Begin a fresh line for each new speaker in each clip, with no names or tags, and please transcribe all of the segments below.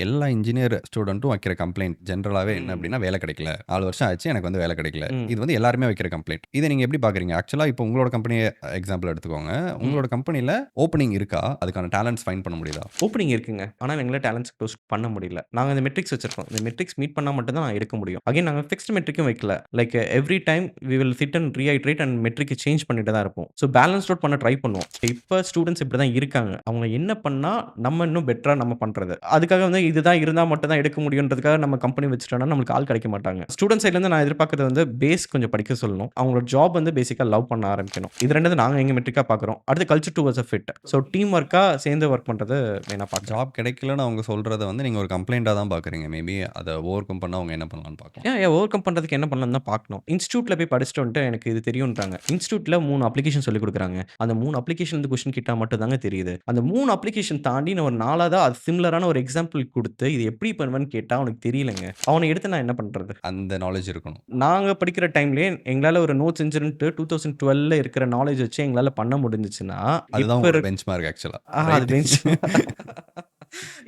எல்லா இன்ஜினியர் ஸ்டூடெண்ட்டும் வைக்கிற கம்ப்ளைண்ட் ஜென்ரலாவே என்ன
ம்.
அப்படின்னா, வேலை கிடைக்கல. 4 வருஷம் ஆச்சு எனக்கு வந்து வேலை கிடைக்கல.
ம்.
இது வந்து எல்லாருமே வைக்கிற கம்ப்ளைண்ட். இத நீங்க எப்படி பார்க்குறீங்க? ஆக்சுவலா இப்போ உங்களோட கம்பெனிய எக்ஸாம்பிள் எடுத்துக்கோங்க.
ம்.
உங்களோட கம்பெனில ஓப்பனிங் இருக்கா? அதுக்கான டேலண்ட்ஸ் ஃபைண்ட் பண்ண முடியுதா?
ஓப்பனிங் இருக்குங்க. ஆனா எங்களால டேலண்ட்ஸ் க்ளோஸ் பண்ண முடியல. நாங்க இந்த மெட்ரிக்ஸ் வச்சிருக்கோம். இந்த மெட்ரிக்ஸ் மீட் பண்ணா மட்டும் தான் எடுக்க முடியும். அகைன் நாங்க ஃபிக்ஸ்ட் மெட்ரிக்கும் வைக்கல. Like every time we will sit and reiterate and மெட்ரிக்க சேஞ்ச் பண்ணிட்டு தான் இருப்போம். ஸோ பேலன்ஸ்ட் அவுட் பண்ண ட்ரை பண்ணுவோம். இப்ப ஸ்டூடண்ட்ஸ் இப்படி தான் இருக்காங்க. அவங்க என்ன பண்ணா நம்ம இன்னும் பெட்டரா நம்ம பண்றது. அதுக்காக வந்து இதுதான் இருந்தா மட்டும் தான் எடுக்க முடியும்ன்றதுக்காக நம்ம கம்பெனி வச்சுட்டோம்னா நம்மளுக்கு ஆள் கிடைக்க மாட்டாங்க. ஸ்டூடண்ட் சைட்ல இருந்து நான் எதிர்பார்க்கிறது வந்து பேஸ் கொஞ்சம் படிக்க சொல்லணும். அவங்களோட ஜாப் வந்து பேசிக்கா லவ் பண்ண ஆரம்பிக்கணும். இது 2 நாங்க எங்க மெட்ரிக்கா பார்க்குறோம். அடுத்து culture towards a fit. So team ஒர்க்கா சேர்ந்து ஒர்க் பண்றது மெயினா பார்க்குறேன்.
ஜாப் கிடைக்கலன்னு அவங்க சொல்றத வந்து நீங்க ஒரு கம்ப்ளைண்ட்டா தான் பார்க்குறீங்க. மேபி அத ஓவர் கம் பண்ண அவங்க என்ன பண்ணலாம்னு பார்க்கலாம்.
ஓவர் கம் பண்றதுக்கு என்ன பண்ணலாம்னு தான் பார்க்கணும். இன்ஸ்டிடியூட்ல போய் படிச்சுட்டு வந்துட்டு எனக்கு இது தெரியுன்றாங்க. இன்ஸ்டிடியூட்ல 3 அப்ளிகேஷன் சொல்லிக் குடுக்குறாங்க. அந்த 3 அப்ளிகேஷன் இருந்து கொஸ்டின் கேட்டா மட்டும் தாங்க தெரியுது. அந்த 3 அப்ளிகேஷன் தாண்டி நான் ஒரு 4வதா அது சிமிலரான ஒரு எக்ஸாம்பிள் குடுத்து, இது எப்படி பண்ணுவேன்னு கேட்டா அவனுக்கு தெரியலங்க. அவன எடுத்து நான் என்ன பண்றது?
அந்த நாலேட்ஜ் இருக்கணும்.
நாங்க படிக்கிற டைம்லயே எங்களால ஒரு நோட்ஸ் இன்சிடென்ட் 2012ல இருக்கிற நாலேட்ஜ் வச்சு எங்களால பண்ண முடிஞ்சுச்சுன்னா,
அதுதான்
இப்ப
உங்களோட
இருக்
பெஞ்ச்மார்க் ஆக்சுவலா.
அது
ரைட்?
பெஞ்ச்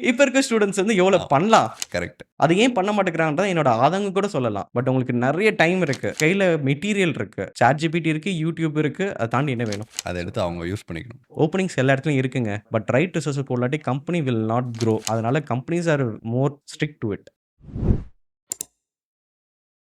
இப்ப இருக்க ஸ்டூடண்ட்ஸ் வந்து எவ்வளோ பண்ணலாம்?
கரெக்ட்.
அது ஏன் பண்ண மாட்டேங்கிறாங்கன்றத என்னோட ஆதங்கம் கூட சொல்லலாம். பட் உங்களுக்கு நெறைய டைம் இருக்கு. கையில மெட்டீரியல் இருக்கு. ChatGPT இருக்கு, YouTube இருக்கு. அத தாண்டி என்ன வேணும்?
அத எடுத்து அவங்க யூஸ் பண்ணிக்கணும்.
ஓப்பனிங்ஸ் எல்லா இடத்துலயும் இருக்குங்க. பட் ரைட் ரிசோர்ஸ் போடாட்டி கம்பெனி வில் நாட் க்ரோ. அதனால companies are more strict to it.